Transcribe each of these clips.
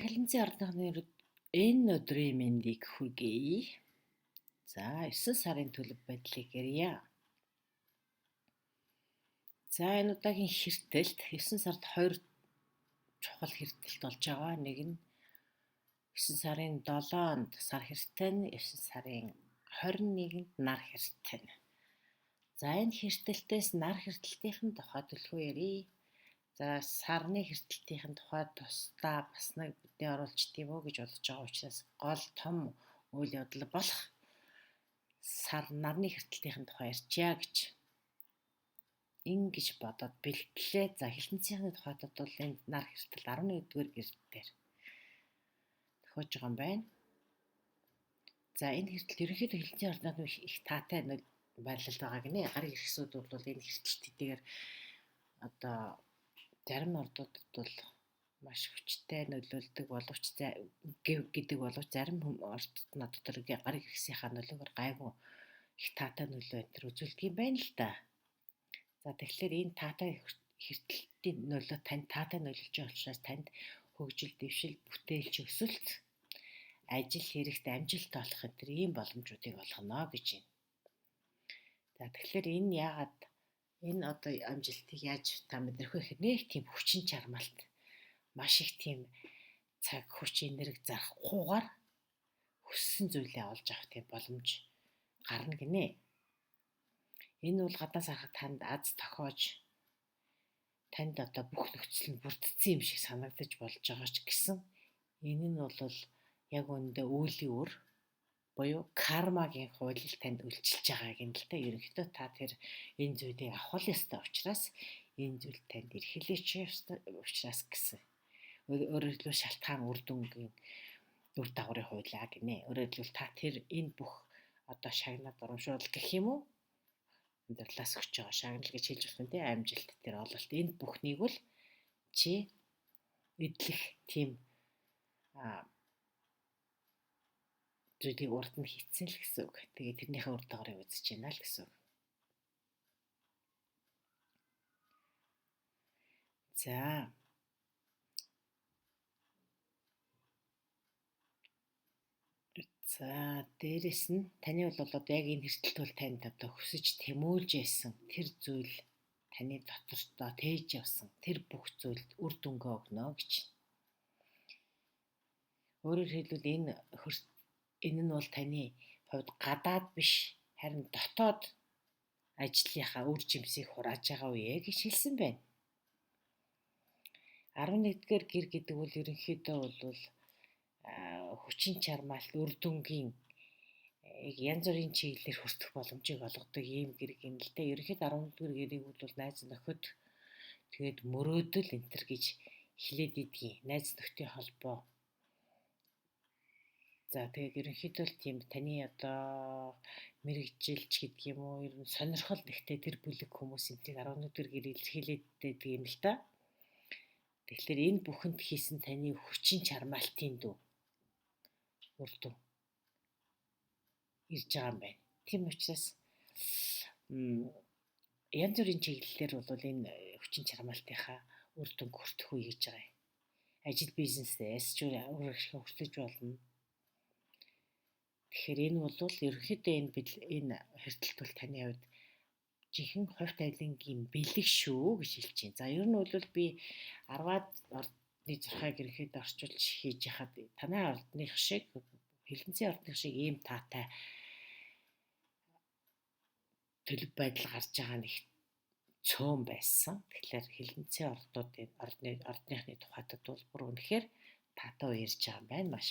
Хэлэнцэн ордынхны энэ өдрийн мэндийг хүргэе. За 9 сарын төлөв байдлыг ярья. За энэ удаагийн хэртэлд 9 сард 2 чухал хэртэлт болж байгаа. Нэг нь 9 сарын 7-нд сар хэртэн, 9 сарын 21-нд нар хэртэн. За энэ хэртэлтээс нар хэртэлтийн тухай төлхөө ярий. За сарны хэртэлтийн тухай тусдаа бас нэг бидний оруулж тийм үү гэж бодож байгаа учраас гол том үйл явдал болох сар нарны хэртэлтийн тухай ярьчаа гэж ингэж бодоод бэлтгэлээ. За хэлтэнцийн тухайд бол энэ нар хэртэл 11-р гэрдээр тохиож байгаа юм байна. За энэ хэртэл ерөнхийдөө хэлтэнцийн ордонд их таатай байрлал байгаа гинэ. Гарын иргэсүүд бол энэ хэртэлтээр одоо зарим ордуудад бол маш хүчтэй нөлөөлдөг боловч гэдэг боловч зарим ордууд над дотор гарын иргэсийнхаа нөлөөгөөр гайгүй их таатай нөлөө энэ үзүүлдэг юм байна л да. За тэгэхээр энэ таатай хэртэлтийн нөлөө танд таатай нөлөөлж байгаа учраас танд хөгжил, дэвшил, бүтээлч өсөлт, ажил хэрэгт амжилт олох энэ ийм боломжуудыг олгоно гэж байна. За тэгэхээр энэ яагаад энэ одоо амжилтыг яаж та мэдрэх вэ гэхээр нэг тийм хүчин чармаалт маш их тийм цаг хүч энерги зарахгүйгээр хүссэн зүйлээ олж авах тийм боломж гарна гинэ. Энэ бол гаднаас харахад танд аз тохиож танд одоо бүх нөхцөл нь бүрдсэн юм шиг санагдаж болж байгаа ч гэсэн энэ нь бол яг үүндээ үүлийн үр буюу кармагийн хуулийг танд үйлчилж байгааг юм л та. Ерөнхийдөө та тэр энэ зүйлийг авах ёстой учраас энэ зүйл танд эрхлэж учраас гэсэн. Өөрөөр хэлбэл шалтгаан үр дүнгийн үр дагаврын хуулиа гинэ. Өөрөөр хэлбэл та тэр энэ бүх одоо шагнад урамшуул гэх юм уу? Амьдралаас өгч байгаа шагнал гэж хэлж байна тийм амжилт тэр ололт энэ бүхнийг бол чи эдлэх тийм зүйлийг урд нь хийцэн л гэсэн үг. Тэгээ тэрнийхээ үр дагаврыг үзэж байна л гэсэн үг. За дээрэс нь таны бол одоо яг энэ хэртэлт бол танд одоо хүсэж тэмүүлж байсан тэр зүйл таны дотортой тээж явсан тэр бүх зүйлд үр дүнгээ өгнө гэж. Өөрөөр хэлбэл энэ нь бол таны хувьд гадаад биш харин дотоод ажлынхаа үр жимсийг хурааж байгаа үе гэж хэлсэн байна. 11-р гэр гэдэг бол ерөнхийдөө бол хүчин чармаалт үр дүнгийн янз бүрийн чиглэлээр хүртэх боломжийг олгодог ийм гэр юм л дээ. Ерөнхийдөө 11-р гэрийг бол найз нөхөд тэгээд мөрөөдөл энтер гэж хэлээд идэгий. Найз нөхдийн холбоо. За тэгээд ерөнхийдөө л тийм таны одоо мэрэгжилч гэдэг юм уу ер нь сонирхол нэгтэй тэр бүлэг хүмүүс энтрийг 11-р гэр илэрхийлээд байдаг юм л да. Тэгэхээр энэ бүхэнд хийсэн таны хүчин чармаалтын дүү үр дүн ирж байгаа юм байна. Тийм учраас янз бүрийн чиглэлээр бол энэ хүчин чармаалтынхаа үр дүнг хүртэх үе гэж байгаа юм. Ажил бизнесээс ч өөр их хөгжлөж болно. Тэгэхээр энэ бол ерөнхийдөө энэ хэртэлт бол таны хувьд жинхэнэ хувь тавилангийн бэлэг шүү гэж хэлж байна. За ер нь бол би 10-аад ордны зурхайг ерөнхийдөө орчуулж хийж яхад танай ордных шиг хэлэнцэн ордных шиг ийм таатай төлөв байдал гарч байгаа нэг цөөн байсан. Тэгэхээр хэлэнцэн ордныхны тухайд бол бүр үнэхээр таатай уярж байгаа юм байна. Маш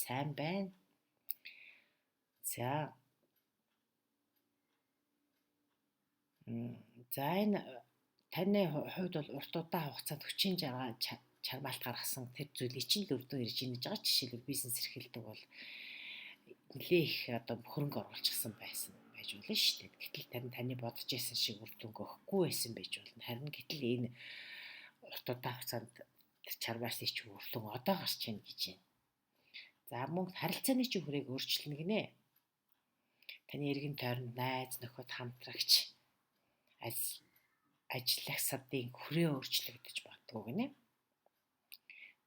сайн байна. За энэ таны хувьд бол урт удаан хугацаанд хүчин чармаалт гаргасан тэр зүйлийг чинь л үр дүн ирж ийнэж байгаа. Жишээлбэл бизнес эрхэлдэг бол нэлээ их одоо хөрөнгө оруулчихсан байсан байж болно шүү дээ. Гэтэл таны бодож байсан шиг үр дүнг өгөхгүй байсан байж болно. Харин гэтэл энэ урт удаан хугацаанд тэр чармаалтын чинь үр дүн одоо гарч ийн гэж байна. За мөн харилцааны чинь хүрээг өөрчлөнө гинэ. Таны эргэн тойронд найз нөхөд хамтрагч ажиллах садын хүрээ өөрчлөгдөж магадгүй гинэ.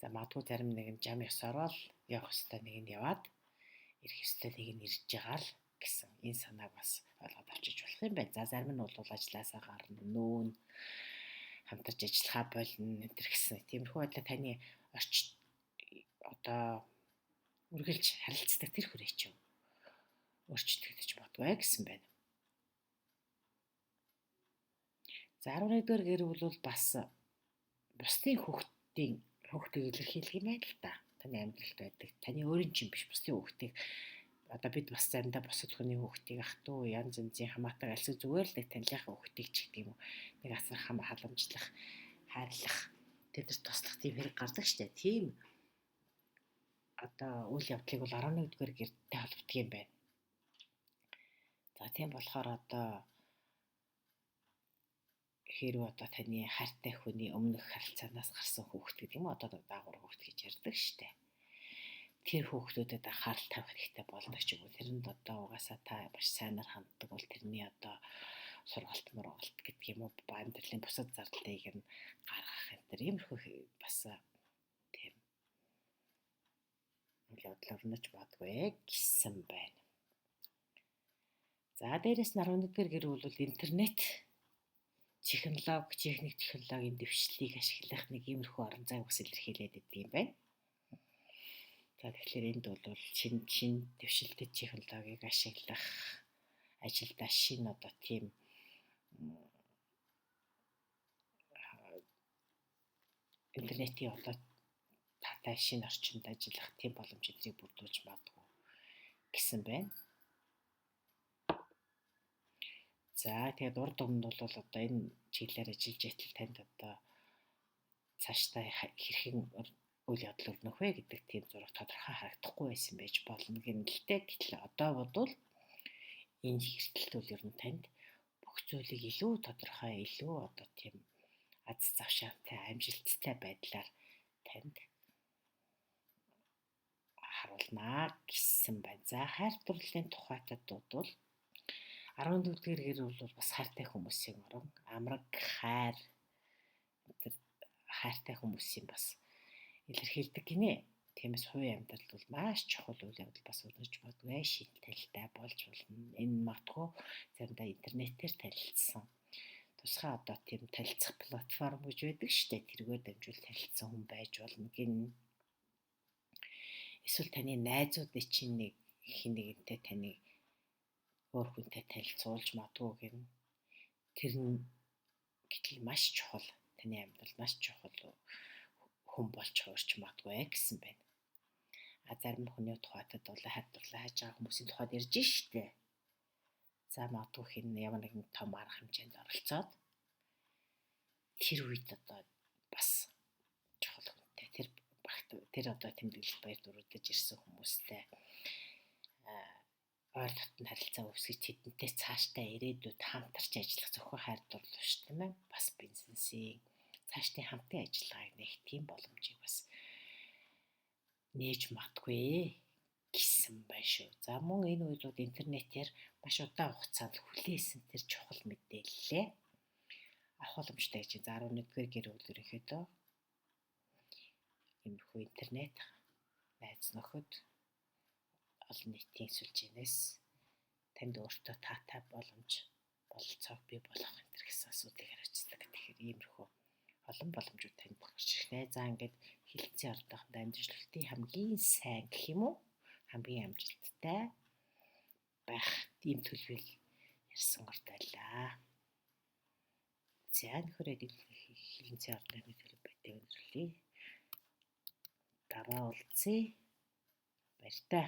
За магадгүй зарим нэг нь жам ёсороо л явах ёстой нэг нь яваад ирэх ёстой нэг нь ирж байгаа л гэсэн энэ санааг бас ойлгоод авчиж болох юм байна. За зарим нь бол ажилласаа гарна, нүүн хамтарч ажиллахаа болно энэ гэсэн. Тиймэрхүү байдлаар таны одоо үргэлж харилцдаг тэр хүрээч юм өөрчлөгдөж бодгоо гэсэн байна. За 11-р гэр бүл бас бусдын хүүхдийг илэрхийлэх юм байна л да. Таны амьдралд байдаг. Таны өөрийн чинь биш бусдын хүүхдийг одоо бид бас заримдаа бусад хүний хүүхдийг ах トゥ янз янзын хамаатан альсаг зүгээр л танилынхаа хүүхдийг ч гэдэг юм уу. Нэг асар халамжлах, хайрлах, тэдэрт туслах тийм хэрэг гардаг штэ. Тийм одоо үйл явдлыг бол 11-р гэртэй холбогдох юм байна. За тийм болохоор одоо хэрвээ одоо таны хайртай хүний өмнөх харилцаанаас гарсан хүүхэд гэдэг юм одоо даагуур хүүхэд гэж ярьдаг штэ. Тэр хүүхдүүдэд анхаарал тавих хэрэгтэй болдог ч юм уу. Тэрэнд одоо угаасаа та маш сайнаар ханддаг бол тэрний одоо сургалт гэдэг юм уу амьдралын бусад зардалыг нь гаргах энэ төр иймэрхүү бас тийм үйл явдал өрнөж бодгүй гэсэн байна. За дээрэс нь 11-р гэр бүл интернет техник технологийн дэвшлийг ашиглах нэг иймэрхүү орон зайг бас илэрхийлээд идэг юм байна. За тэгэхээр энд бол шин дэвшилтэд технологиг ашиглах ажилдаа шинэ одоо тийм интернетийн одоо татай шинэ орчинд ажиллах тийм боломж эдрийг бүрдүүлж магадгүй гэсэн байна. За тэгээд урд өмнө бол одоо энэ чиглэлээр ажиллаж байтал танд одоо цаашдаа хэрхэн үйл явдал өрнөх вэ гэдэг тийм зураг тодорхой харагдахгүй байсан байж болно. Гэтэл одоо бодвол энэ хэрэгтэлтүүл ер нь танд бүх зүйлийг илүү тодорхой, илүү одоо тийм аз завшаантай, амжилттай байдлаар танд харуулнаа гэсэн байна. За хайр дурлалын тухайтай дуудвал 14-р гэр бол бас хайртай хүмүүсийн орон, амраг хайртай хүмүүсийн бас илэрхийлдэг гинэ. Тиймээс хувийн амьдралд бол маш чухал үйл явдал бас өрнөж бодгүй шийдэлтэй болж болно. Энэ магадгүй заримдаа интернетээр танилцсан. Тусгай одоо тийм танилцах платформ гэж байдаг шүү дээ. Тэргээр дамжуул танилцсан хүн байж болно гин. Эсвэл таны найзуудын чинь нэг хинэгэнтэй таны өөр хүнтэй танилцуулж магадгүй гин. Тэр нь гэтэл маш чухал. Таны амьдрал маш чухал хүн болж хуурч магадгүй гэсэн байна. А зарим хүний тухайд бол хайр дурлал хайж байгаа хүмүүсийн тухайд ярьж штэ. За магадгүй хин ямар нэгэн том арга хэмжээнд оролцоод тэр үед одоо бас чухал хүнтэй тэр одоо тэмдэглэл баяр дуруудаж ирсэн хүмүүстэй ойр дотн харилцаа үүсгэж тэдэнтэй цаашдаа ирээдүйд хамтарч ажиллах зөвхөн хайр дурлал шүү дээ. Бас бизнесийн цаашдын хамтын ажиллагааг нээх тийм боломжийг бас нээж магадгүй гэсэн байна шүү. За мөн энэ үйлүүд интернетээр маш удаан хугацаанд хүлээсэн тэр чухал мэдээллээ авах боломжтой гэж 11-р гэр бүл ерөнхийдөө иймэрхүү интернет найз нөхөд олон нийтийн сүлжээнээс танд өөртөө таатай бололцоог бий болгох энэ гэсэн асуудлыг хариуцдаг. Тэгэхээр иймэрхүү олон боломжууд танд гарч ирнэ. За ингээд хилцэн ордоход амжилттай хамгийн сайн гэх юм уу? Хамгийн амжилттай байх ийм төлөвлөл ярьсан гортайлаа. За нөхөрөө хилцэн ордохны төлөв байдаг өнөрлөе. Дараа уулзъя. Баяртай.